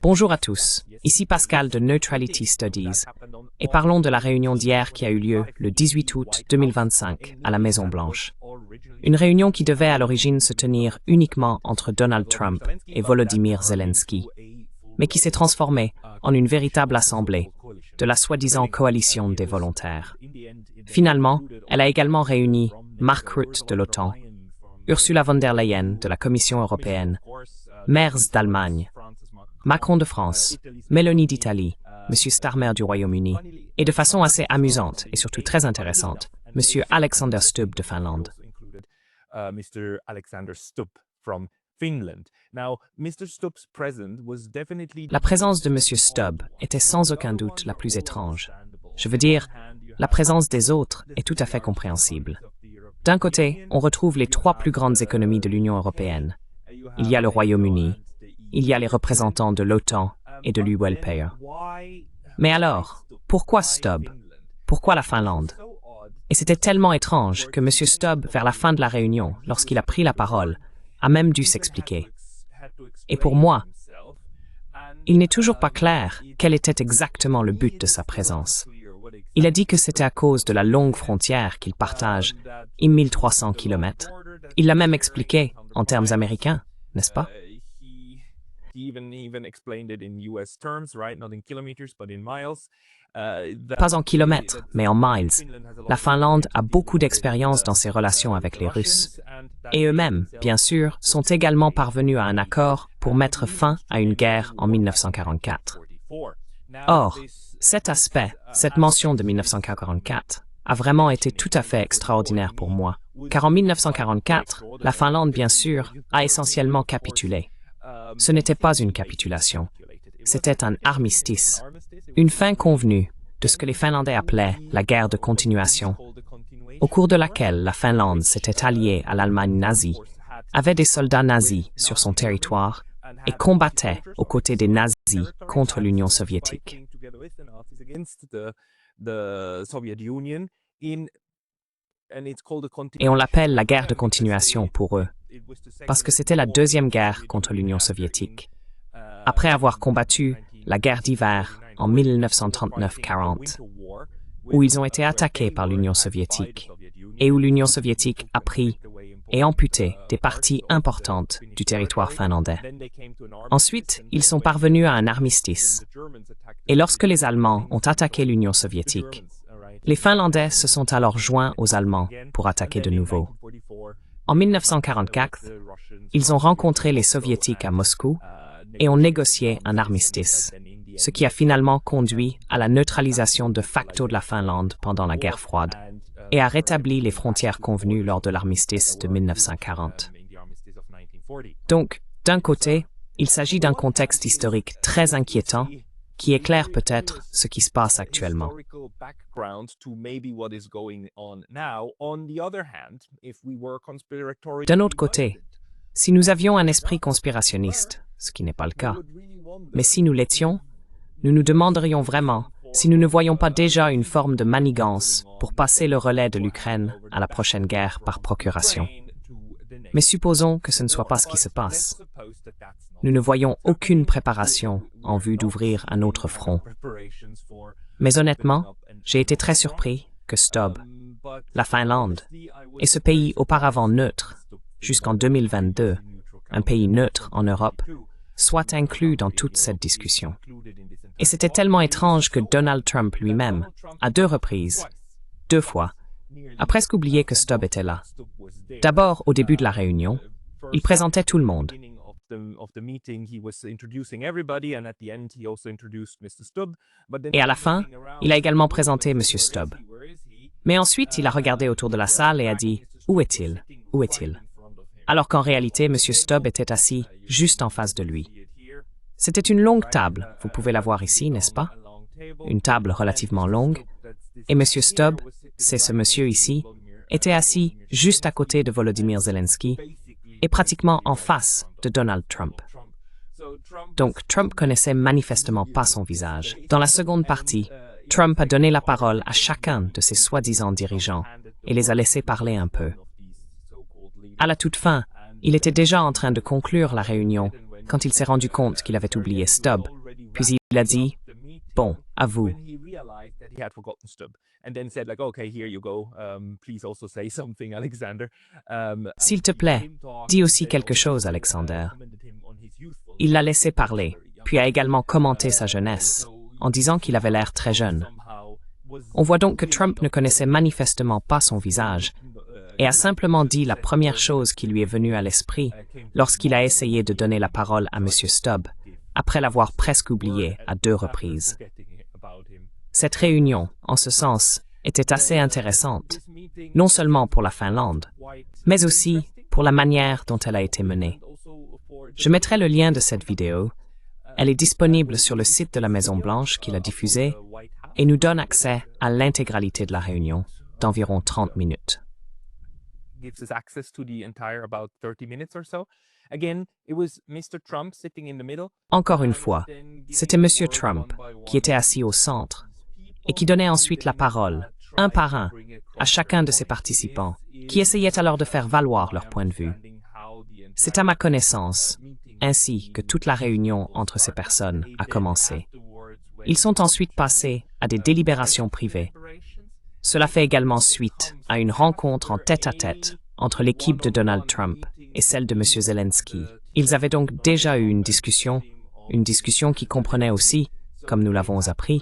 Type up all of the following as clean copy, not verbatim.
Bonjour à tous, ici Pascal de Neutrality Studies, et parlons de la réunion d'hier qui a eu lieu le 18 août 2025 à la Maison-Blanche. Une réunion qui devait à l'origine se tenir uniquement entre Donald Trump et Volodymyr Zelensky, mais qui s'est transformée en une véritable assemblée de la soi-disant coalition des volontaires. Finalement, elle a également réuni Mark Rutte de l'OTAN, Ursula von der Leyen de la Commission européenne, Merz d'Allemagne, Macron de France, Meloni d'Italie, M. Starmer du Royaume-Uni, et de façon assez amusante et surtout très intéressante, M. Alexander Stubb de Finlande. La présence de M. Stubb était sans aucun doute la plus étrange. Je veux dire, la présence des autres est tout à fait compréhensible. D'un côté, on retrouve les trois plus grandes économies de l'Union européenne. Il y a le Royaume-Uni, il y a les représentants de l'OTAN et de l'ULPA. Mais alors, pourquoi Stubb? Pourquoi la Finlande? Et c'était tellement étrange que M. Stubb, vers la fin de la réunion, lorsqu'il a pris la parole, a même dû s'expliquer. Et pour moi, il n'est toujours pas clair quel était exactement le but de sa présence. Il a dit que c'était à cause de la longue frontière qu'il partage, 1300 km. Il l'a même expliqué en termes américains, n'est-ce pas? Pas en kilomètres, mais en miles. La Finlande a beaucoup d'expérience dans ses relations avec les Russes. Et eux-mêmes, bien sûr, sont également parvenus à un accord pour mettre fin à une guerre en 1944. Or, cet aspect, cette mention de 1944, a vraiment été tout à fait extraordinaire pour moi, car en 1944, la Finlande, bien sûr, a essentiellement capitulé. Ce n'était pas une capitulation, c'était un armistice, une fin convenue de ce que les Finlandais appelaient la guerre de continuation, au cours de laquelle la Finlande s'était alliée à l'Allemagne nazie, avait des soldats nazis sur son territoire et combattait aux côtés des nazis contre l'Union soviétique. Et on l'appelle la guerre de continuation pour eux, parce que c'était la deuxième guerre contre l'Union soviétique. Après avoir combattu la guerre d'hiver en 1939-40, où ils ont été attaqués par l'Union soviétique, et où l'Union soviétique a pris et amputé des parties importantes du territoire finlandais. Ensuite, ils sont parvenus à un armistice. Et lorsque les Allemands ont attaqué l'Union soviétique, les Finlandais se sont alors joints aux Allemands pour attaquer de nouveau. En 1944, ils ont rencontré les Soviétiques à Moscou et ont négocié un armistice, ce qui a finalement conduit à la neutralisation de facto de la Finlande pendant la guerre froide et a rétabli les frontières convenues lors de l'armistice de 1940. Donc, d'un côté, il s'agit d'un contexte historique très inquiétant qui éclaire peut-être ce qui se passe actuellement. D'un autre côté, si nous avions un esprit conspirationniste, ce qui n'est pas le cas, mais si nous l'étions, nous nous demanderions vraiment si nous ne voyons pas déjà une forme de manigance pour passer le relais de l'Ukraine à la prochaine guerre par procuration. Mais supposons que ce ne soit pas ce qui se passe. Nous ne voyons aucune préparation en vue d'ouvrir un autre front. Mais honnêtement, j'ai été très surpris que Stubb, la Finlande, et ce pays auparavant neutre, jusqu'en 2022, un pays neutre en Europe, soient inclus dans toute cette discussion. Et c'était tellement étrange que Donald Trump lui-même, à deux reprises, 2 fois, a presque oublié que Stubb était là. D'abord, au début de la réunion, il présentait tout le monde. Et à la fin, il a également présenté M. Stubb. Mais ensuite, il a regardé autour de la salle et a dit « Où est-il? Où est-il ?» Alors qu'en réalité, M. Stubb était assis juste en face de lui. C'était une longue table, vous pouvez la voir ici, n'est-ce pas? Une table relativement longue. Et M. Stubb, c'est ce monsieur ici, était assis juste à côté de Volodymyr Zelensky et pratiquement en face de Donald Trump. Donc Trump connaissait manifestement pas son visage. Dans la seconde partie, Trump a donné la parole à chacun de ses soi-disant dirigeants et les a laissés parler un peu. À la toute fin, Il était déjà en train de conclure la réunion quand il s'est rendu compte qu'il avait oublié Stubb. Puis il a dit « Bon, à vous ». S'il te plaît, dis aussi quelque chose, Alexander. Il l'a laissé parler, puis a également commenté sa jeunesse, en disant qu'il avait l'air très jeune. On voit donc que Trump ne connaissait manifestement pas son visage et a simplement dit la première chose qui lui est venue à l'esprit lorsqu'il a essayé de donner la parole à M. Stubb, après l'avoir presque oublié à 2 reprises. Cette réunion, en ce sens, était assez intéressante, non seulement pour la Finlande, mais aussi pour la manière dont elle a été menée. Je mettrai le lien de cette vidéo. Elle est disponible sur le site de la Maison-Blanche qui l'a diffusée et nous donne accès à l'intégralité de la réunion d'environ 30 minutes. Encore une fois, c'était M. Trump qui était assis au centre et qui donnait ensuite la parole, un par un, à chacun de ses participants, qui essayaient alors de faire valoir leur point de vue. C'est à ma connaissance, ainsi que toute la réunion entre ces personnes a commencé. Ils sont ensuite passés à des délibérations privées. Cela fait également suite à une rencontre en tête-à-tête entre l'équipe de Donald Trump et celle de M. Zelensky. Ils avaient donc déjà eu une discussion qui comprenait aussi, comme nous l'avons appris,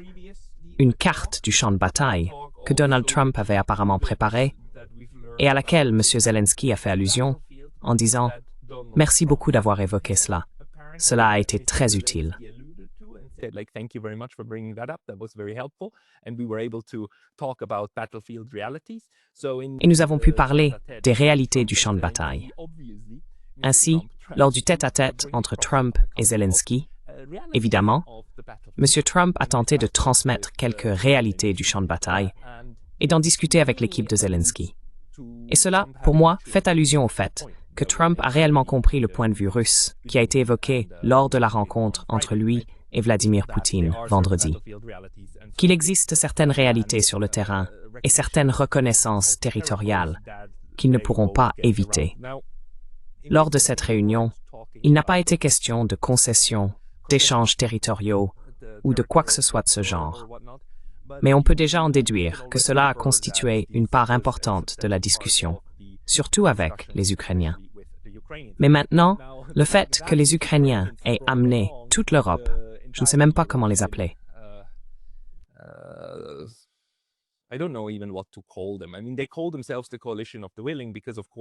une carte du champ de bataille que Donald Trump avait apparemment préparée et à laquelle M. Zelensky a fait allusion en disant « Merci beaucoup d'avoir évoqué cela. Cela a été très utile. » Et nous avons pu parler des réalités du champ de bataille. Ainsi, lors du tête-à-tête entre Trump et Zelensky, évidemment, M. Trump a tenté de transmettre quelques réalités du champ de bataille et d'en discuter avec l'équipe de Zelensky. Et cela, pour moi, fait allusion au fait que Trump a réellement compris le point de vue russe qui a été évoqué lors de la rencontre entre lui et Vladimir Poutine vendredi. Qu'il existe certaines réalités sur le terrain et certaines reconnaissances territoriales qu'ils ne pourront pas éviter. Lors de cette réunion, il n'a pas été question de concessions, d'échanges territoriaux ou de quoi que ce soit de ce genre. Mais on peut déjà en déduire que cela a constitué une part importante de la discussion, surtout avec les Ukrainiens. Mais maintenant, le fait que les Ukrainiens aient amené toute l'Europe, je ne sais même pas comment les appeler.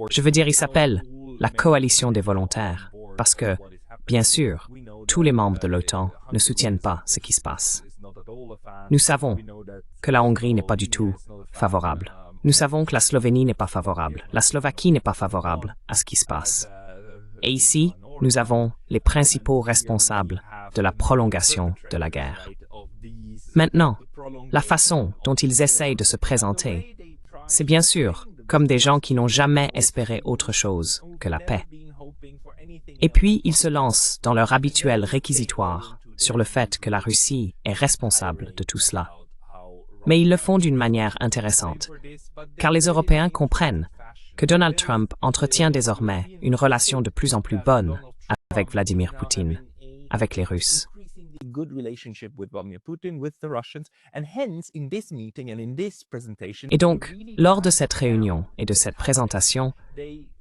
Je veux dire, ils s'appellent la coalition des volontaires, parce que, bien sûr, tous les membres de l'OTAN ne soutiennent pas ce qui se passe. Nous savons que la Hongrie n'est pas du tout favorable. Nous savons que la Slovénie n'est pas favorable. La Slovaquie n'est pas favorable à ce qui se passe. Et ici, nous avons les principaux responsables de la prolongation de la guerre. Maintenant, la façon dont ils essayent de se présenter, c'est bien sûr comme des gens qui n'ont jamais espéré autre chose que la paix. Et puis, ils se lancent dans leur habituel réquisitoire sur le fait que la Russie est responsable de tout cela. Mais ils le font d'une manière intéressante, car les Européens comprennent que Donald Trump entretient désormais une relation de plus en plus bonne avec Vladimir Poutine, avec les Russes. Et donc, lors de cette réunion et de cette présentation,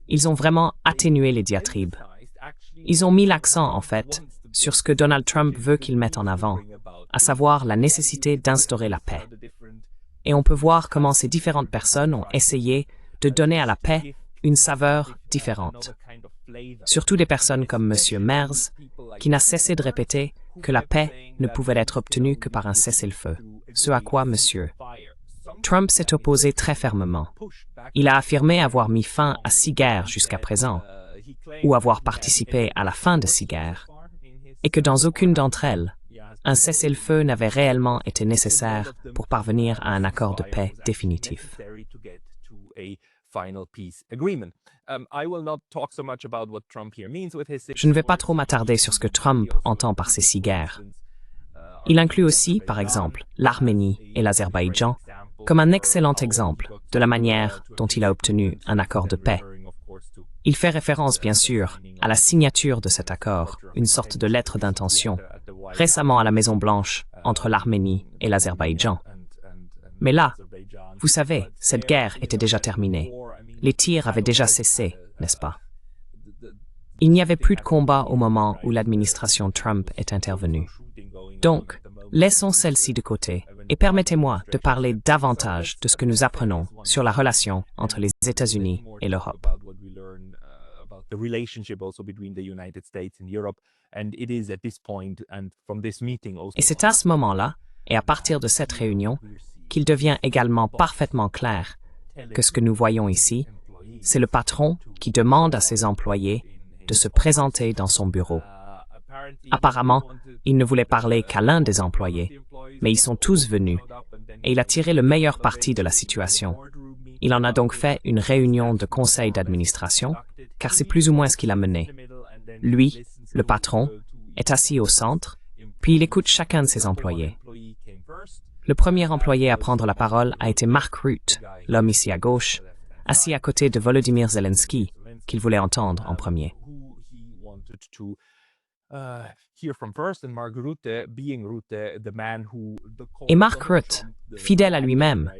ils ont vraiment atténué les diatribes. Ils ont mis l'accent, en fait, sur ce que Donald Trump veut qu'il mette en avant, à savoir la nécessité d'instaurer la paix. Et on peut voir comment ces différentes personnes ont essayé de donner à la paix une saveur différente. Surtout des personnes comme M. Merz, qui n'a cessé de répéter que la paix ne pouvait être obtenue que par un cessez-le-feu, ce à quoi M. Trump s'est opposé très fermement. Il a affirmé avoir mis fin à 6 guerres jusqu'à présent, ou avoir participé à la fin de 6 guerres, et que dans aucune d'entre elles, un cessez-le-feu n'avait réellement été nécessaire pour parvenir à un accord de paix définitif. Je ne vais pas trop m'attarder sur ce que Trump entend par ces 6 guerres. Il inclut aussi, par exemple, l'Arménie et l'Azerbaïdjan comme un excellent exemple de la manière dont il a obtenu un accord de paix. Il fait référence, bien sûr, à la signature de cet accord, une sorte de lettre d'intention, récemment à la Maison-Blanche, entre l'Arménie et l'Azerbaïdjan. Mais là, vous savez, cette guerre était déjà terminée. Les tirs avaient déjà cessé, n'est-ce pas? Il n'y avait plus de combat au moment où l'administration Trump est intervenue. Donc, laissons celle-ci de côté et permettez-moi de parler davantage de ce que nous apprenons sur la relation entre les États-Unis et l'Europe. Et c'est à ce moment-là, et à partir de cette réunion, qu'il devient également parfaitement clair que ce que nous voyons ici, c'est le patron qui demande à ses employés de se présenter dans son bureau. Apparemment, il ne voulait parler qu'à l'un des employés, mais ils sont tous venus, et il a tiré le meilleur parti de la situation. Il en a donc fait une réunion de conseil d'administration, car c'est plus ou moins ce qu'il a mené. Lui, le patron, est assis au centre, puis il écoute chacun de ses employés. Le premier employé à prendre la parole a été Mark Rutte, l'homme ici à gauche, assis à côté de Volodymyr Zelensky, qu'il voulait entendre en premier. Et Mark Rutte, fidèle à lui-même,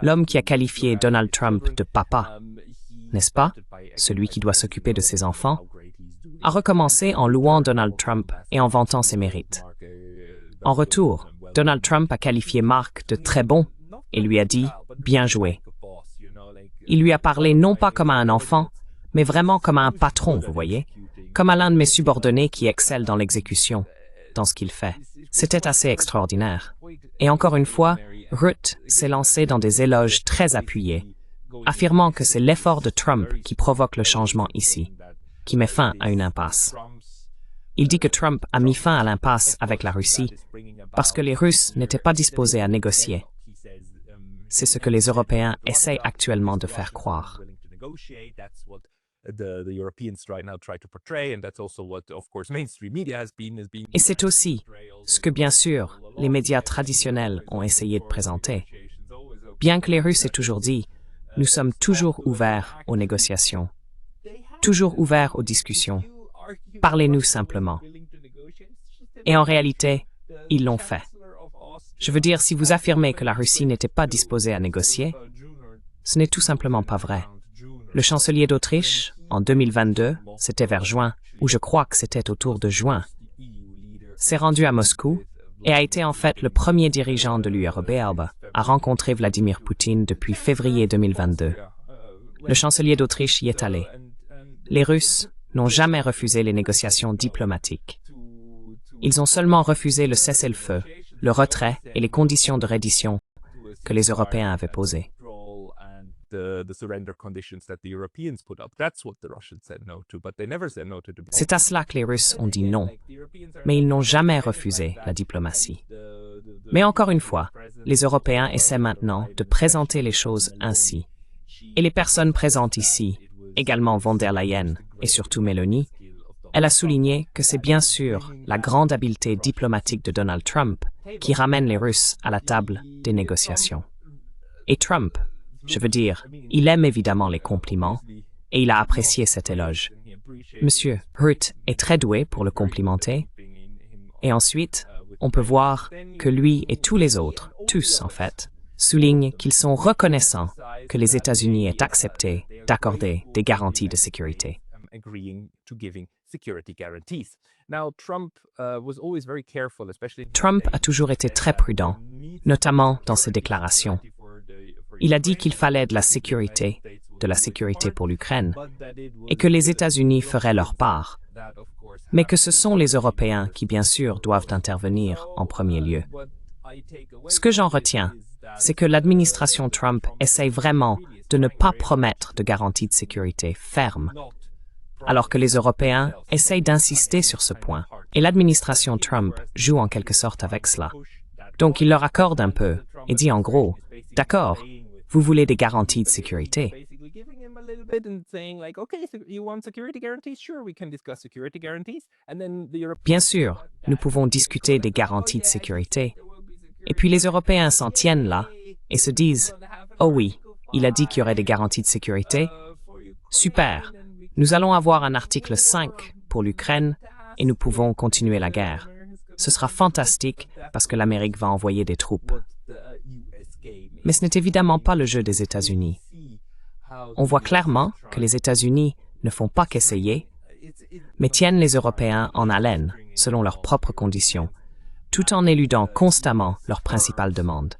l'homme qui a qualifié Donald Trump de papa, n'est-ce pas, celui qui doit s'occuper de ses enfants, a recommencé en louant Donald Trump et en vantant ses mérites. En retour, Donald Trump a qualifié Mark de très bon et lui a dit « bien joué ». Il lui a parlé non pas comme à un enfant, mais vraiment comme à un patron, vous voyez, comme à l'un de mes subordonnés qui excelle dans l'exécution, dans ce qu'il fait. C'était assez extraordinaire. Et encore une fois, Rutte s'est lancé dans des éloges très appuyés, affirmant que c'est l'effort de Trump qui provoque le changement ici, qui met fin à une impasse. Il dit que Trump a mis fin à l'impasse avec la Russie parce que les Russes n'étaient pas disposés à négocier. C'est ce que les Européens essayent actuellement de faire croire. Et c'est aussi ce que, bien sûr, les médias traditionnels ont essayé de présenter. Bien que les Russes aient toujours dit « nous sommes toujours ouverts aux négociations, toujours ouverts aux discussions, parlez-nous simplement ». Et en réalité, ils l'ont fait. Je veux dire, si vous affirmez que la Russie n'était pas disposée à négocier, ce n'est tout simplement pas vrai. Le chancelier d'Autriche, en 2022, c'était vers juin, ou je crois que c'était autour de juin, s'est rendu à Moscou et a été en fait le premier dirigeant de l'Union européenne à rencontrer Vladimir Poutine depuis février 2022. Le chancelier d'Autriche y est allé. Les Russes n'ont jamais refusé les négociations diplomatiques. Ils ont seulement refusé le cessez-le-feu, le retrait et les conditions de reddition que les Européens avaient posées. C'est à cela que les Russes ont dit non, mais ils n'ont jamais refusé la diplomatie. Mais encore une fois, les Européens essaient maintenant de présenter les choses ainsi. Et les personnes présentes ici, également von der Leyen et surtout Meloni, elle a souligné que c'est bien sûr la grande habileté diplomatique de Donald Trump qui ramène les Russes à la table des négociations. Et Trump, je veux dire, il aime évidemment les compliments et il a apprécié cet éloge. Monsieur Rutte est très doué pour le complimenter. Et ensuite, on peut voir que lui et tous les autres, tous en fait, soulignent qu'ils sont reconnaissants que les États-Unis aient accepté d'accorder des garanties de sécurité. Trump a toujours été très prudent, notamment dans ses déclarations. Il a dit qu'il fallait de la sécurité pour l'Ukraine, et que les États-Unis feraient leur part, mais que ce sont les Européens qui, bien sûr, doivent intervenir en premier lieu. Ce que j'en retiens, c'est que l'administration Trump essaye vraiment de ne pas promettre de garanties de sécurité fermes, alors que les Européens essayent d'insister sur ce point, et l'administration Trump joue en quelque sorte avec cela. Donc il leur accorde un peu et dit en gros, « D'accord, vous voulez des garanties de sécurité. » Bien sûr, nous pouvons discuter des garanties de sécurité. Et puis les Européens s'en tiennent là et se disent « Oh oui, il a dit qu'il y aurait des garanties de sécurité. Super, Nous allons avoir un article 5 pour l'Ukraine et nous pouvons continuer la guerre. Ce sera fantastique parce que l'Amérique va envoyer des troupes. Mais ce n'est évidemment pas le jeu des États-Unis. On voit clairement que les États-Unis ne font pas qu'essayer, mais tiennent les Européens en haleine selon leurs propres conditions, tout en éludant constamment leurs principales demandes.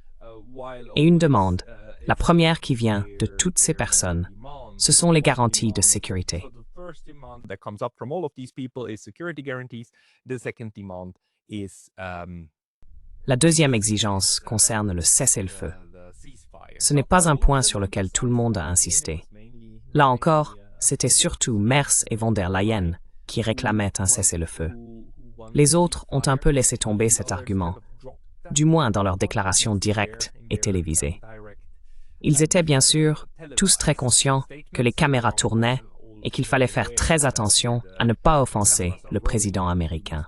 Et une demande, la première qui vient de toutes ces personnes, ce sont les garanties de sécurité. La deuxième exigence concerne le cessez-le-feu. Ce n'est pas un point sur lequel tout le monde a insisté. Là encore, c'était surtout Merz et von der Leyen qui réclamaient un cessez-le-feu. Les autres ont un peu laissé tomber cet argument, du moins dans leurs déclarations directes et télévisées. Ils étaient bien sûr tous très conscients que les caméras tournaient et qu'il fallait faire très attention à ne pas offenser le président américain.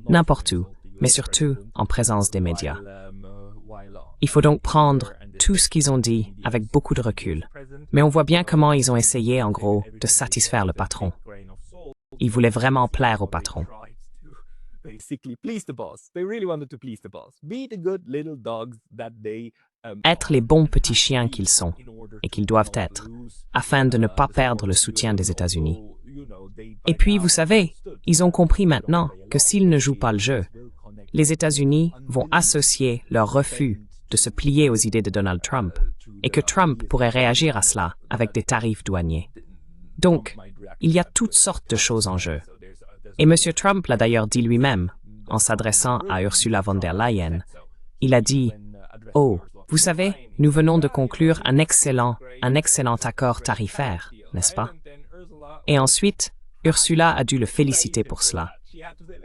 N'importe où, mais surtout en présence des médias. Il faut donc prendre tout ce qu'ils ont dit avec beaucoup de recul. Mais on voit bien comment ils ont essayé, en gros, de satisfaire le patron. Ils voulaient vraiment plaire au patron. Être les bons petits chiens qu'ils sont et qu'ils doivent être, afin de ne pas perdre le soutien des États-Unis. Et puis, vous savez, ils ont compris maintenant que s'ils ne jouent pas le jeu, les États-Unis vont associer leur refus de se plier aux idées de Donald Trump et que Trump pourrait réagir à cela avec des tarifs douaniers. Donc, il y a toutes sortes de choses en jeu. Et M. Trump l'a d'ailleurs dit lui-même, en s'adressant à Ursula von der Leyen. Il a dit « Oh, vous savez, nous venons de conclure un excellent accord tarifaire, n'est-ce pas ?» Et ensuite, Ursula a dû le féliciter pour cela.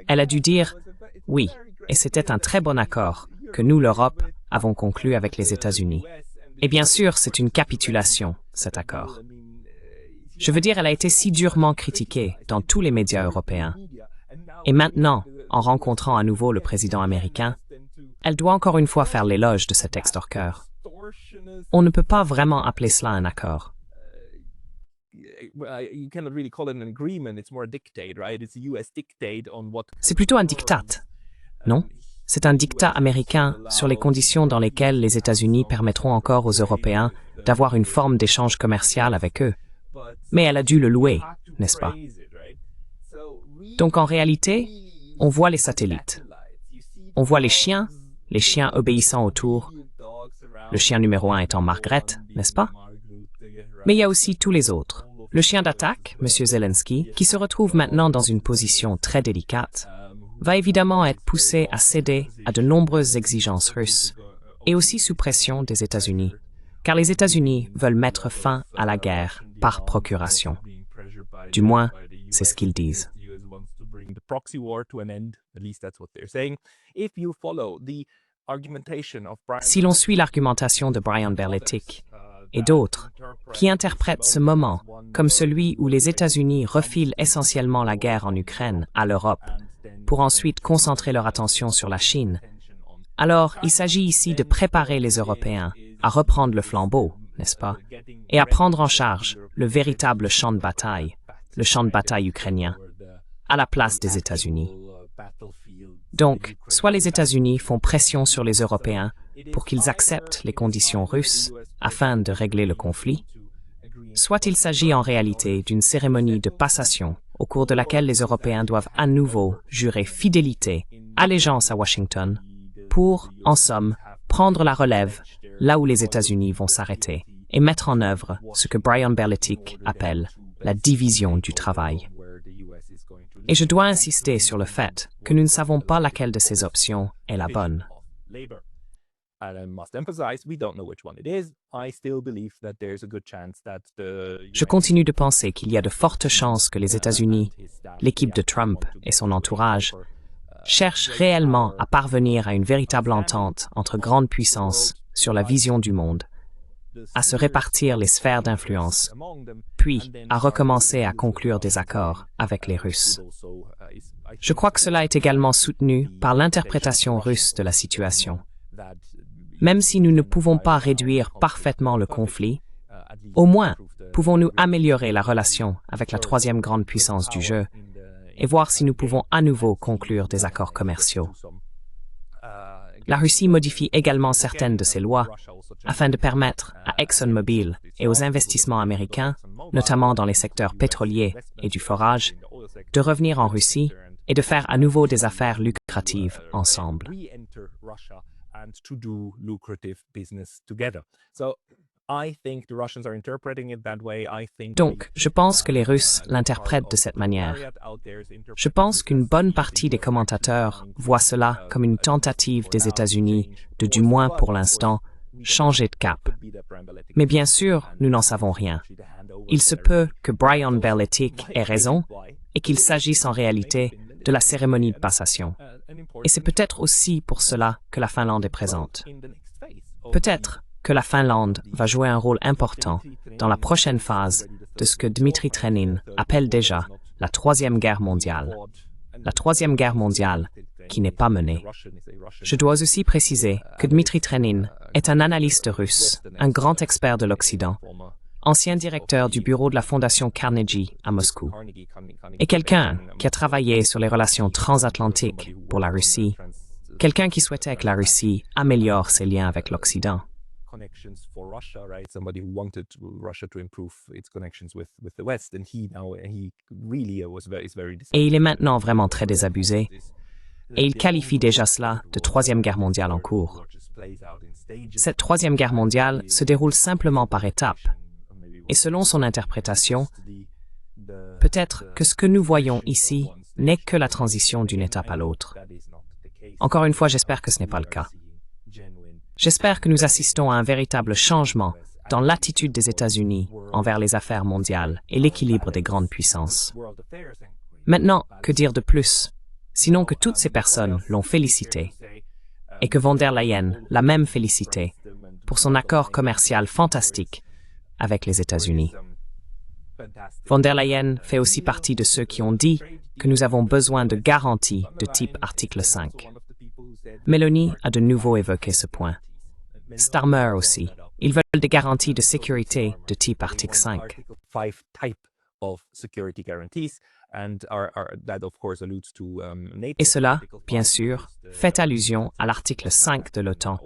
Elle a dû dire « Oui, et c'était un très bon accord que nous, l'Europe, avons conclu avec les États-Unis. » Et bien sûr, c'est une capitulation, cet accord. Je veux dire, elle a été si durement critiquée dans tous les médias européens. Et maintenant, en rencontrant à nouveau le président américain, elle doit encore une fois faire l'éloge de cet extorqueur. On ne peut pas vraiment appeler cela un accord. C'est plutôt un diktat, non? C'est un diktat américain sur les conditions dans lesquelles les États-Unis permettront encore aux Européens d'avoir une forme d'échange commercial avec eux. Mais elle a dû le louer, n'est-ce pas? Donc en réalité, on voit les satellites. On voit les chiens obéissant autour, le chien numéro 1 étant Margaret, n'est-ce pas? Mais il y a aussi tous les autres. Le chien d'attaque, M. Zelensky, qui se retrouve maintenant dans une position très délicate, va évidemment être poussé à céder à de nombreuses exigences russes et aussi sous pression des États-Unis, car les États-Unis veulent mettre fin à la guerre par procuration. Du moins, c'est ce qu'ils disent. Si l'on suit l'argumentation de Brian Berletic et d'autres, qui interprètent ce moment comme celui où les États-Unis refilent essentiellement la guerre en Ukraine à l'Europe, pour ensuite concentrer leur attention sur la Chine, alors il s'agit ici de préparer les Européens à reprendre le flambeau, n'est-ce pas, et à prendre en charge le véritable champ de bataille, le champ de bataille ukrainien, à la place des États-Unis. Donc, soit les États-Unis font pression sur les Européens pour qu'ils acceptent les conditions russes afin de régler le conflit, soit il s'agit en réalité d'une cérémonie de passation au cours de laquelle les Européens doivent à nouveau jurer fidélité, allégeance à Washington, pour, en somme, prendre la relève là où les États-Unis vont s'arrêter et mettre en œuvre ce que Brian Berletic appelle la division du travail. Et je dois insister sur le fait que nous ne savons pas laquelle de ces options est la bonne. Je continue de penser qu'il y a de fortes chances que les États-Unis, l'équipe de Trump et son entourage, cherchent réellement à parvenir à une véritable entente entre grandes puissances sur la vision du monde, à se répartir les sphères d'influence, puis à recommencer à conclure des accords avec les Russes. Je crois que cela est également soutenu par l'interprétation russe de la situation. Même si nous ne pouvons pas réduire parfaitement le conflit, Au moins, pouvons-nous améliorer la relation avec la troisième grande puissance du jeu et voir si nous pouvons à nouveau conclure des accords commerciaux. La Russie modifie également certaines de ses lois afin de permettre à ExxonMobil et aux investissements américains, notamment dans les secteurs pétroliers et du forage, de revenir en Russie et de faire à nouveau des affaires lucratives ensemble. Donc, je pense que les Russes l'interprètent de cette manière. Je pense qu'une bonne partie des commentateurs voient cela comme une tentative des États-Unis de, du moins pour l'instant, changer de cap. Mais bien sûr, nous n'en savons rien. Il se peut que Brian Belichick ait raison et qu'il s'agisse en réalité de la cérémonie de passation. Et c'est peut-être aussi pour cela que la Finlande est présente. Peut-être que la Finlande va jouer un rôle important dans la prochaine phase de ce que Dmitri Trenin appelle déjà la Troisième Guerre mondiale. La Troisième Guerre mondiale qui n'est pas menée. Je dois aussi préciser que Dmitri Trenin est un analyste russe, un grand expert de l'Occident, ancien directeur du bureau de la Fondation Carnegie à Moscou, et quelqu'un qui a travaillé sur les relations transatlantiques pour la Russie, quelqu'un qui souhaitait que la Russie améliore ses liens avec l'Occident. Connections for Russia, right? Somebody who wanted Russia to improve its connections with the West, and he really is very. Et il est maintenant vraiment très désabusé, et il qualifie déjà cela de Troisième Guerre mondiale en cours. Cette Troisième Guerre mondiale se déroule simplement par étapes, et selon son interprétation, peut-être que ce que nous voyons ici n'est que la transition d'une étape à l'autre. Encore une fois, j'espère que ce n'est pas le cas. J'espère que nous assistons à un véritable changement dans l'attitude des États-Unis envers les affaires mondiales et l'équilibre des grandes puissances. Maintenant, que dire de plus, sinon que toutes ces personnes l'ont félicité et que von der Leyen l'a même félicité pour son accord commercial fantastique avec les États-Unis. Von der Leyen fait aussi partie de ceux qui ont dit que nous avons besoin de garanties de type article 5. Meloni a de nouveau évoqué ce point. Starmer aussi. Ils veulent des garanties de sécurité de type article 5. Et cela, bien sûr, fait allusion à l'article 5 de l'OTAN,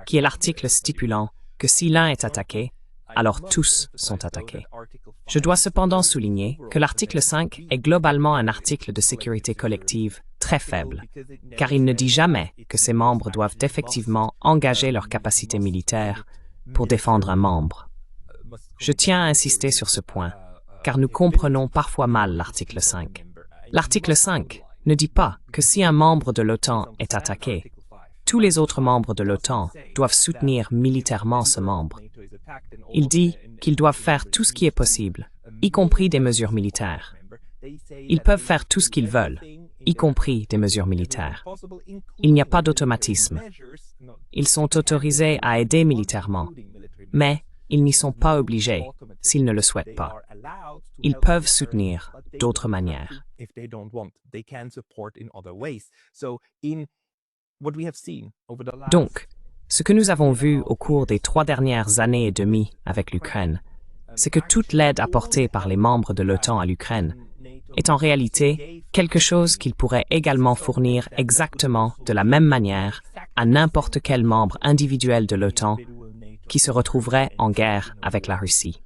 qui est l'article stipulant que si l'un est attaqué, alors tous sont attaqués. Je dois cependant souligner que l'article 5 est globalement un article de sécurité collective très faible, car il ne dit jamais que ses membres doivent effectivement engager leur capacité militaire pour défendre un membre. Je tiens à insister sur ce point, car nous comprenons parfois mal l'article 5. L'article 5 ne dit pas que si un membre de l'OTAN est attaqué, tous les autres membres de l'OTAN doivent soutenir militairement ce membre. Il dit qu'ils doivent faire tout ce qui est possible, y compris des mesures militaires. Ils peuvent faire tout ce qu'ils veulent, y compris des mesures militaires. Il n'y a pas d'automatisme. Ils sont autorisés à aider militairement, mais ils n'y sont pas obligés s'ils ne le souhaitent pas. Ils peuvent soutenir d'autres manières. Donc, ce que nous avons vu au cours des 3 dernières années et demie avec l'Ukraine, c'est que toute l'aide apportée par les membres de l'OTAN à l'Ukraine est en réalité quelque chose qu'ils pourraient également fournir exactement de la même manière à n'importe quel membre individuel de l'OTAN qui se retrouverait en guerre avec la Russie.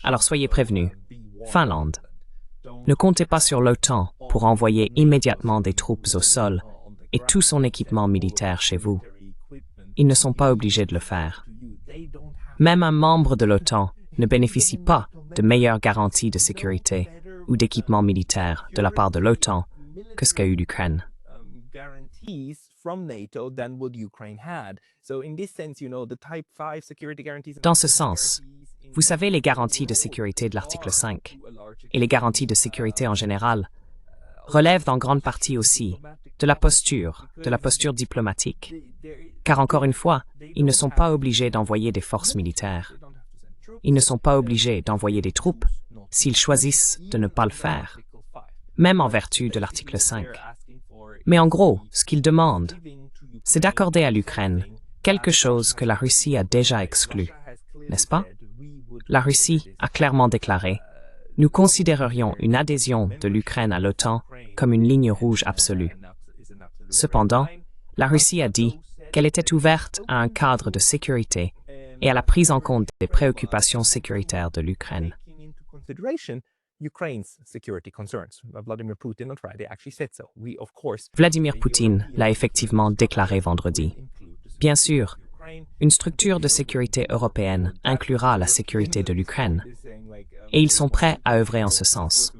Alors soyez prévenus, Finlande, ne comptez pas sur l'OTAN pour envoyer immédiatement des troupes au sol et tout son équipement militaire chez vous. Ils ne sont pas obligés de le faire. Même un membre de l'OTAN ne bénéficie pas de meilleures garanties de sécurité ou d'équipement militaire de la part de l'OTAN que ce qu'a eu l'Ukraine. Dans ce sens, vous savez les garanties de sécurité de l'article 5 et les garanties de sécurité en général relèvent en grande partie aussi de la posture diplomatique. Car encore une fois, ils ne sont pas obligés d'envoyer des forces militaires. Ils ne sont pas obligés d'envoyer des troupes s'ils choisissent de ne pas le faire, même en vertu de l'article 5. Mais en gros, ce qu'ils demandent, c'est d'accorder à l'Ukraine quelque chose que la Russie a déjà exclu, n'est-ce pas? la Russie a clairement déclaré « Nous considérerions une adhésion de l'Ukraine à l'OTAN comme une ligne rouge absolue ». Cependant, la Russie a dit qu'elle était ouverte à un cadre de sécurité et à la prise en compte des préoccupations sécuritaires de l'Ukraine. Vladimir Poutine l'a effectivement déclaré vendredi. Bien sûr, une structure de sécurité européenne inclura la sécurité de l'Ukraine, et ils sont prêts à œuvrer en ce sens.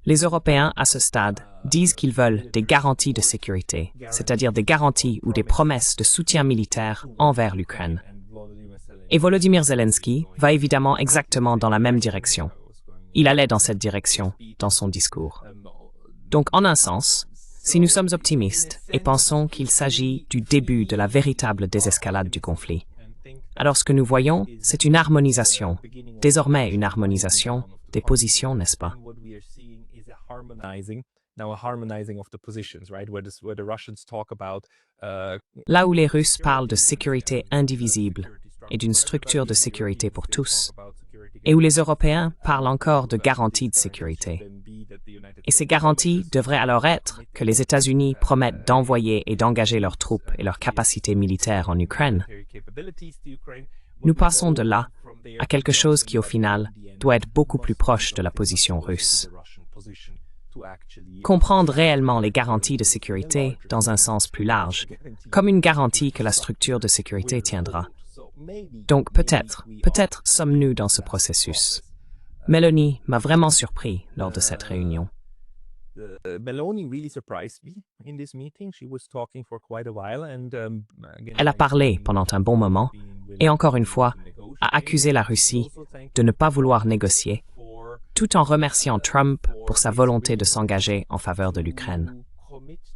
Les Européens, à ce stade, disent qu'ils veulent des garanties de sécurité, c'est-à-dire des garanties ou des promesses de soutien militaire envers l'Ukraine. Et Volodymyr Zelensky va évidemment exactement dans la même direction. Il allait dans cette direction dans son discours. Donc, en un sens, si nous sommes optimistes et pensons qu'il s'agit du début de la véritable désescalade du conflit, alors ce que nous voyons, c'est une harmonisation, désormais une harmonisation des positions, n'est-ce pas? Là où les Russes parlent de sécurité indivisible et d'une structure de sécurité pour tous, et où les Européens parlent encore de garanties de sécurité. Et ces garanties devraient alors être que les États-Unis promettent d'envoyer et d'engager leurs troupes et leurs capacités militaires en Ukraine. Nous passons de là à quelque chose qui, au final, doit être beaucoup plus proche de la position russe. Comprendre réellement les garanties de sécurité dans un sens plus large, comme une garantie que la structure de sécurité tiendra. Donc peut-être sommes-nous dans ce processus. Meloni m'a vraiment surpris lors de cette réunion. Elle a parlé pendant un bon moment et encore une fois a accusé la Russie de ne pas vouloir négocier, tout en remerciant Trump pour sa volonté de s'engager en faveur de l'Ukraine.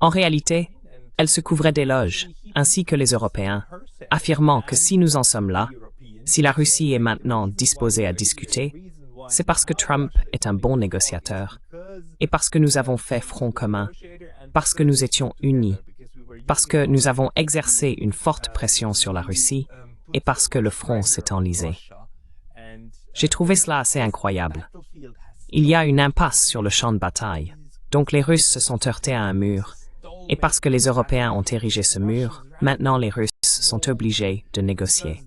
En réalité, elle se couvrait d'éloges, ainsi que les Européens, affirmant que si nous en sommes là, si la Russie est maintenant disposée à discuter, c'est parce que Trump est un bon négociateur, et parce que nous avons fait front commun, parce que nous étions unis, parce que nous avons exercé une forte pression sur la Russie, et parce que le front s'est enlisé. J'ai trouvé cela assez incroyable. Il y a une impasse sur le champ de bataille, donc les Russes se sont heurtés à un mur, et parce que les Européens ont érigé ce mur, maintenant les Russes sont obligés de négocier.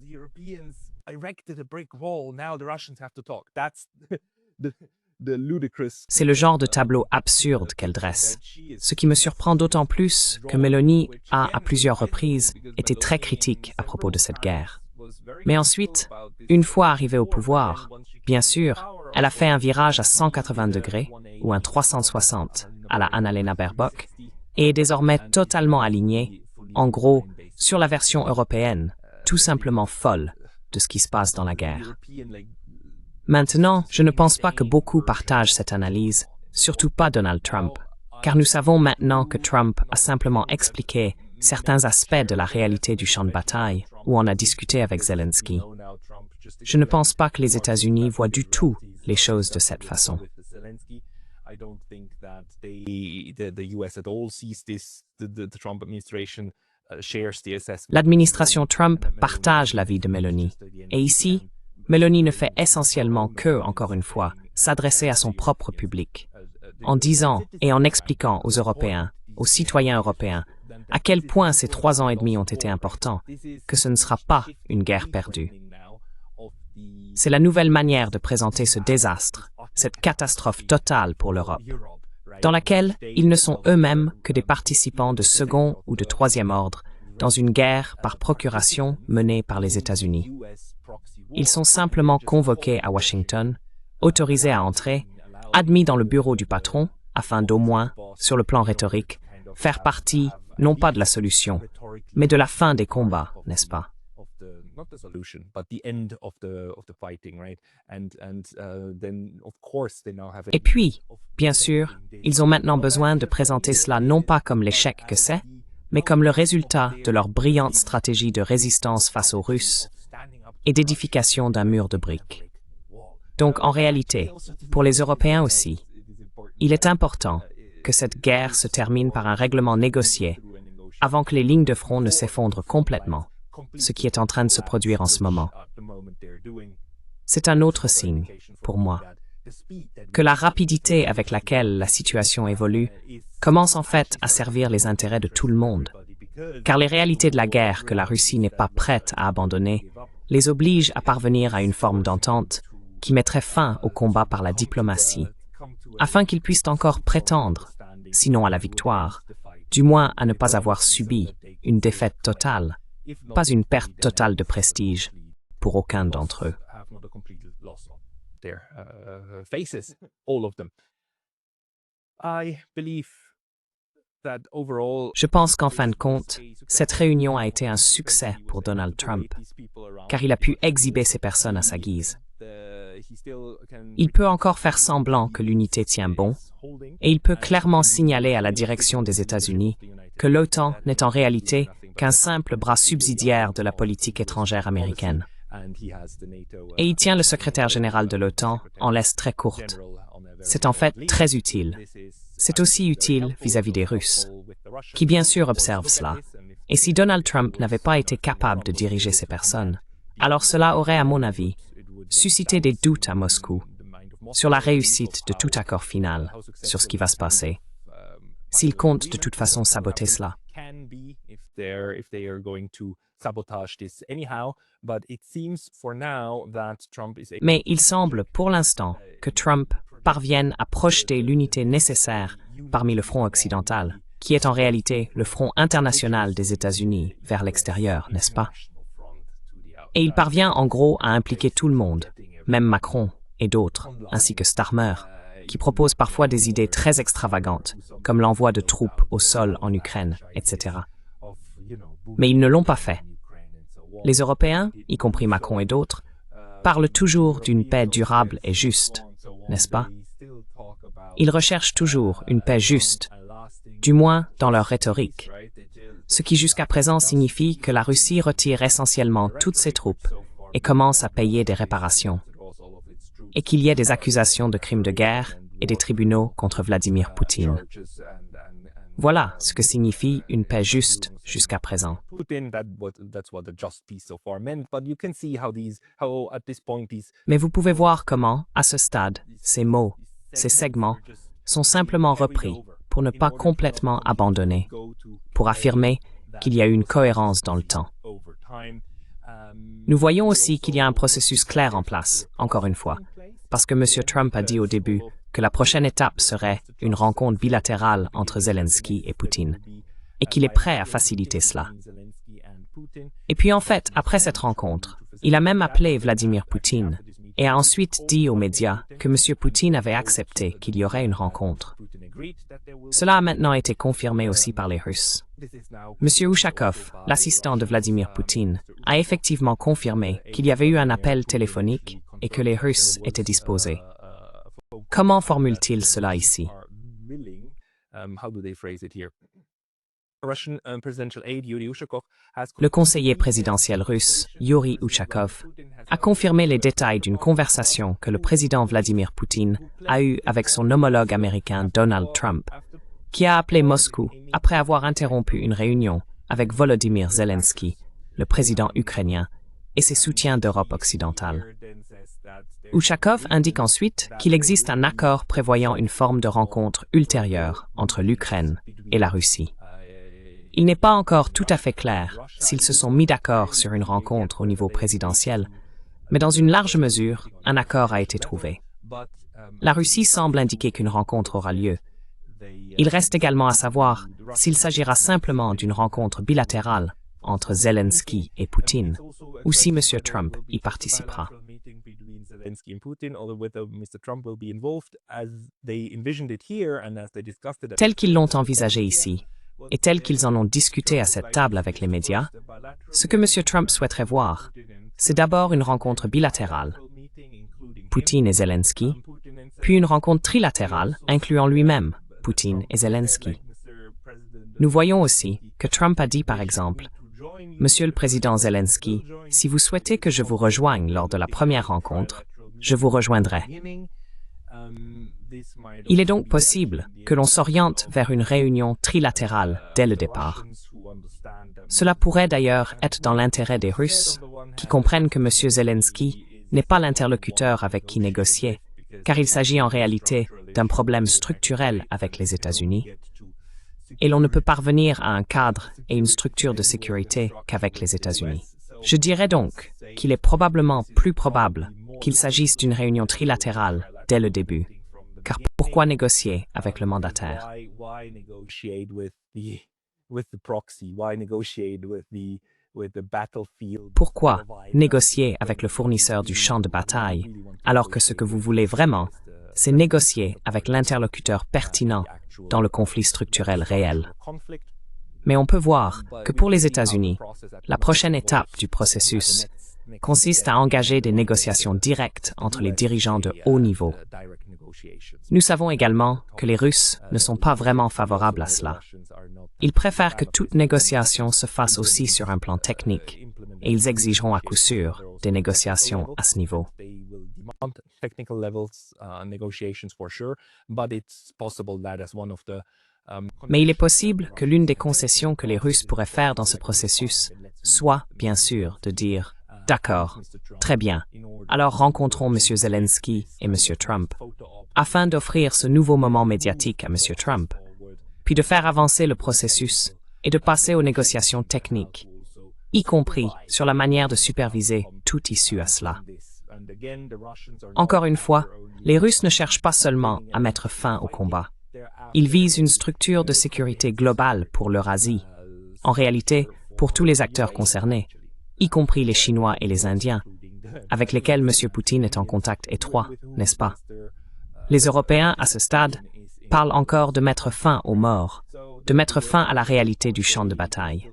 C'est le genre de tableau absurde qu'elle dresse, ce qui me surprend d'autant plus que Meloni a, à plusieurs reprises, été très critique à propos de cette guerre. Mais ensuite, une fois arrivée au pouvoir, bien sûr, elle a fait un virage à 180 degrés, ou un 360, à la Annalena Baerbock, et est désormais totalement alignée, en gros, sur la version européenne, tout simplement folle de ce qui se passe dans la guerre. Maintenant, je ne pense pas que beaucoup partagent cette analyse, surtout pas Donald Trump, car nous savons maintenant que Trump a simplement expliqué certains aspects de la réalité du champ de bataille, où on a discuté avec Zelensky. Je ne pense pas que les États-Unis voient du tout les choses de cette façon. L'administration Trump partage l'avis de Meloni. Et ici, Meloni ne fait essentiellement que, encore une fois, s'adresser à son propre public, en disant et en expliquant aux Européens, aux citoyens européens, à quel point ces 3 ans et demi ont été importants, que ce ne sera pas une guerre perdue. C'est la nouvelle manière de présenter ce désastre, cette catastrophe totale pour l'Europe, dans laquelle ils ne sont eux-mêmes que des participants de second ou de troisième ordre dans une guerre par procuration menée par les États-Unis. Ils sont simplement convoqués à Washington, autorisés à entrer, admis dans le bureau du patron, afin d'au moins, sur le plan rhétorique, faire partie, non pas de la solution, mais de la fin des combats, n'est-ce pas? Et puis, bien sûr, ils ont maintenant besoin de présenter cela non pas comme l'échec que c'est, mais comme le résultat de leur brillante stratégie de résistance face aux Russes et d'édification d'un mur de briques. Donc, en réalité, pour les Européens aussi, il est important que cette guerre se termine par un règlement négocié avant que les lignes de front ne s'effondrent complètement, ce qui est en train de se produire en ce moment. C'est un autre signe, pour moi, que la rapidité avec laquelle la situation évolue commence en fait à servir les intérêts de tout le monde, car les réalités de la guerre que la Russie n'est pas prête à abandonner les obligent à parvenir à une forme d'entente qui mettrait fin au combat par la diplomatie, afin qu'ils puissent encore prétendre, sinon à la victoire, du moins à ne pas avoir subi une défaite totale, pas une perte totale de prestige pour aucun d'entre eux. Je pense qu'en fin de compte, cette réunion a été un succès pour Donald Trump, car il a pu exhiber ces personnes à sa guise. Il peut encore faire semblant que l'unité tient bon, et il peut clairement signaler à la direction des États-Unis que l'OTAN n'est en réalité qu'un simple bras subsidiaire de la politique étrangère américaine. Et il tient le secrétaire général de l'OTAN en laisse très courte. C'est en fait très utile. C'est aussi utile vis-à-vis des Russes, qui bien sûr observent cela. Et si Donald Trump n'avait pas été capable de diriger ces personnes, alors cela aurait, à mon avis, suscité des doutes à Moscou sur la réussite de tout accord final, sur ce qui va se passer, s'il compte de toute façon saboter cela. Mais il semble, pour l'instant, que Trump parvienne à projeter l'unité nécessaire parmi le front occidental, qui est en réalité le front international des États-Unis vers l'extérieur, n'est-ce pas? Et il parvient en gros à impliquer tout le monde, même Macron et d'autres, ainsi que Starmer, qui proposent parfois des idées très extravagantes, comme l'envoi de troupes au sol en Ukraine, etc. Mais ils ne l'ont pas fait. Les Européens, y compris Macron et d'autres, parlent toujours d'une paix durable et juste, n'est-ce pas? Ils recherchent toujours une paix juste, du moins dans leur rhétorique, ce qui jusqu'à présent signifie que la Russie retire essentiellement toutes ses troupes et commence à payer des réparations, et qu'il y ait des accusations de crimes de guerre et des tribunaux contre Vladimir Poutine. Voilà ce que signifie une paix juste jusqu'à présent. Mais vous pouvez voir comment, à ce stade, ces mots, ces segments, sont simplement repris pour ne pas complètement abandonner, pour affirmer qu'il y a une cohérence dans le temps. Nous voyons aussi qu'il y a un processus clair en place, encore une fois, parce que M. Trump a dit au début que la prochaine étape serait une rencontre bilatérale entre Zelensky et Poutine, et qu'il est prêt à faciliter cela. Et puis en fait, après cette rencontre, il a même appelé Vladimir Poutine et a ensuite dit aux médias que M. Poutine avait accepté qu'il y aurait une rencontre. Cela a maintenant été confirmé aussi par les Russes. M. Ushakov, l'assistant de Vladimir Poutine, a effectivement confirmé qu'il y avait eu un appel téléphonique et que les Russes étaient disposés. Comment formule-t-il cela ici? Le conseiller présidentiel russe, Yuri Ushakov, a confirmé les détails d'une conversation que le président Vladimir Poutine a eue avec son homologue américain Donald Trump, qui a appelé Moscou après avoir interrompu une réunion avec Volodymyr Zelensky, le président ukrainien, et ses soutiens d'Europe occidentale. Ushakov indique ensuite qu'il existe un accord prévoyant une forme de rencontre ultérieure entre l'Ukraine et la Russie. Il n'est pas encore tout à fait clair s'ils se sont mis d'accord sur une rencontre au niveau présidentiel, mais dans une large mesure, un accord a été trouvé. La Russie semble indiquer qu'une rencontre aura lieu. Il reste également à savoir s'il s'agira simplement d'une rencontre bilatérale entre Zelensky et Poutine, ou si M. Trump y participera. Tel qu'ils l'ont envisagé ici, et tel qu'ils en ont discuté à cette table avec les médias, ce que M. Trump souhaiterait voir, c'est d'abord une rencontre bilatérale, Poutine et Zelensky, puis une rencontre trilatérale incluant lui-même, Poutine et Zelensky. Nous voyons aussi que Trump a dit par exemple, « Monsieur le Président Zelensky, si vous souhaitez que je vous rejoigne lors de la première rencontre, je vous rejoindrai. » Il est donc possible que l'on s'oriente vers une réunion trilatérale dès le départ. Cela pourrait d'ailleurs être dans l'intérêt des Russes, qui comprennent que M. Zelensky n'est pas l'interlocuteur avec qui négocier, car il s'agit en réalité d'un problème structurel avec les États-Unis, et l'on ne peut parvenir à un cadre et une structure de sécurité qu'avec les États-Unis. Je dirais donc qu'il est probablement plus probable qu'il s'agisse d'une réunion trilatérale dès le début, car pourquoi négocier avec le mandataire? Pourquoi négocier avec le fournisseur du champ de bataille, alors que ce que vous voulez vraiment, c'est négocier avec l'interlocuteur pertinent dans le conflit structurel réel? Mais on peut voir que pour les États-Unis, la prochaine étape du processus consiste à engager des négociations directes entre les dirigeants de haut niveau. Nous savons également que les Russes ne sont pas vraiment favorables à cela. Ils préfèrent que toute négociation se fasse aussi sur un plan technique, et ils exigeront à coup sûr des négociations à ce niveau. Mais il est possible que l'une des concessions que les Russes pourraient faire dans ce processus soit, bien sûr, de dire « D'accord, très bien, alors rencontrons M. Zelensky et M. Trump », afin d'offrir ce nouveau moment médiatique à M. Trump, puis de faire avancer le processus et de passer aux négociations techniques, y compris sur la manière de superviser toute issue à cela. Encore une fois, les Russes ne cherchent pas seulement à mettre fin au combat. Ils visent une structure de sécurité globale pour l'Eurasie, en réalité pour tous les acteurs concernés, y compris les Chinois et les Indiens, avec lesquels M. Poutine est en contact étroit, n'est-ce pas? Les Européens, à ce stade, parlent encore de mettre fin aux morts, de mettre fin à la réalité du champ de bataille.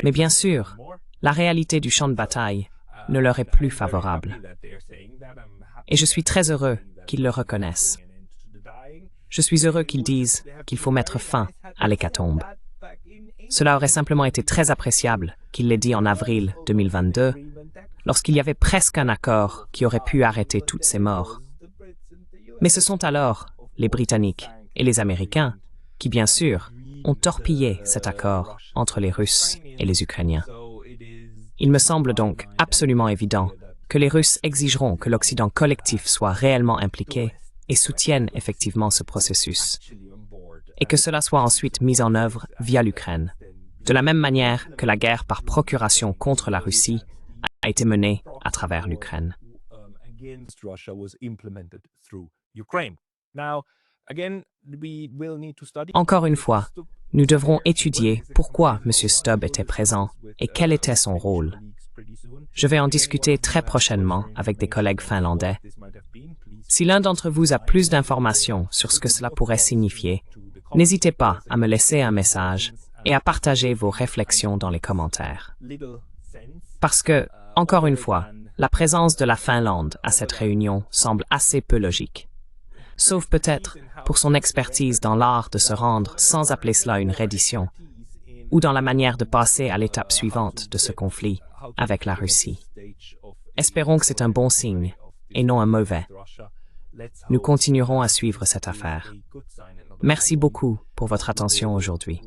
Mais bien sûr, la réalité du champ de bataille ne leur est plus favorable. Et je suis très heureux qu'ils le reconnaissent. Je suis heureux qu'ils disent qu'il faut mettre fin à l'hécatombe. Cela aurait simplement été très appréciable qu'il l'ait dit en avril 2022, lorsqu'il y avait presque un accord qui aurait pu arrêter toutes ces morts. Mais ce sont alors les Britanniques et les Américains qui, bien sûr, ont torpillé cet accord entre les Russes et les Ukrainiens. Il me semble donc absolument évident que les Russes exigeront que l'Occident collectif soit réellement impliqué et soutienne effectivement ce processus, et que cela soit ensuite mis en œuvre via l'Ukraine, de la même manière que la guerre par procuration contre la Russie a été menée à travers l'Ukraine. Encore une fois, nous devrons étudier pourquoi M. Stubb était présent et quel était son rôle. Je vais en discuter très prochainement avec des collègues finlandais. Si l'un d'entre vous a plus d'informations sur ce que cela pourrait signifier, n'hésitez pas à me laisser un message et à partager vos réflexions dans les commentaires. Parce que, encore une fois, la présence de la Finlande à cette réunion semble assez peu logique. Sauf peut-être pour son expertise dans l'art de se rendre sans appeler cela une reddition, ou dans la manière de passer à l'étape suivante de ce conflit avec la Russie. Espérons que c'est un bon signe et non un mauvais. Nous continuerons à suivre cette affaire. Merci beaucoup pour votre attention aujourd'hui.